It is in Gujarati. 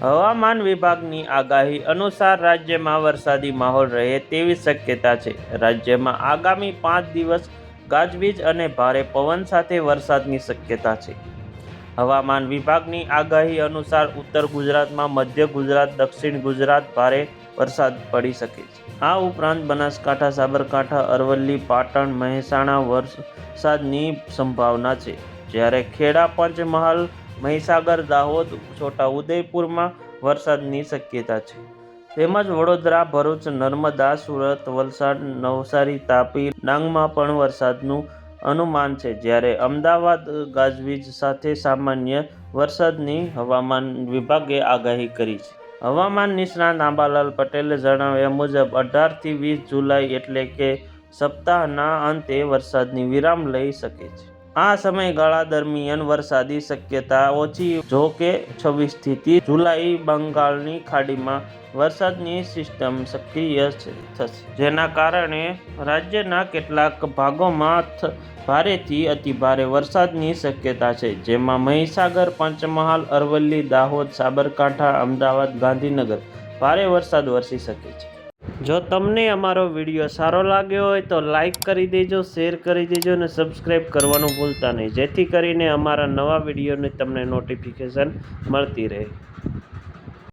હવામાન વિભાગની આગાહી અનુસાર રાજ્યમાં વરસાદી માહોલ રહે તેવી શક્યતા છે. રાજ્યમાં આગામી 5 દિવસ ગાજવીજ અને ભારે પવન સાથે વરસાદની શક્યતા છે. હવામાન વિભાગની આગાહી અનુસાર ઉત્તર ગુજરાતમાં, મધ્ય ગુજરાત, દક્ષિણ ગુજરાત ભારે વરસાદ પડી શકે છે. આ ઉપરાંત બનાસકાંઠા, સાબરકાંઠા, અરવલ્લી, પાટણ, મહેસાણા વરસાદની સંભાવના છે. જ્યારે ખેડા, પંચમહાલ, મહીસાગર, દાહોદ, છોટાઉદેપુરમાં વરસાદની શક્યતા છે. તેમજ વડોદરા, ભરૂચ, નર્મદા, સુરત, વલસાડ, નવસારી, તાપી, ડાંગમાં પણ વરસાદનું અનુમાન છે. જ્યારે અમદાવાદ ગાજવીજ સાથે સામાન્ય વરસાદની હવામાન વિભાગે આગાહી કરી છે. હવામાન નિષ્ણાત આંબાલાલ પટેલે જણાવ્યા મુજબ 18 થી 20 જુલાઈ એટલે કે સપ્તાહના અંતે વરસાદની વિરામ લઈ શકે છે. આ સમયગાળા દરમિયાન વરસાદી શક્યતા ઓછી. જો કે 26 થી 30 જુલાઈ બંગાળની ખાડીમાં વરસાદની સિસ્ટમ સક્રિય થશે, જેના કારણે રાજ્યના કેટલાક ભાગોમાં ભારેથી અતિભારે વરસાદની શક્યતા છે. જેમાં મહીસાગર, પંચમહાલ, અરવલ્લી, દાહોદ, સાબરકાંઠા, અમદાવાદ, ગાંધીનગર ભારે વરસાદ વરસી શકે છે. જો તમને અમારો વિડીયો સારો લાગ્યો હોય તો લાઈક કરી દેજો, શેર કરી દેજો અને સબસ્ક્રાઈબ કરવાનું ભૂલતા નહીં, જેથી કરીને અમારા નવા વિડીયોની તમને નોટિફિકેશન મળતી રહે.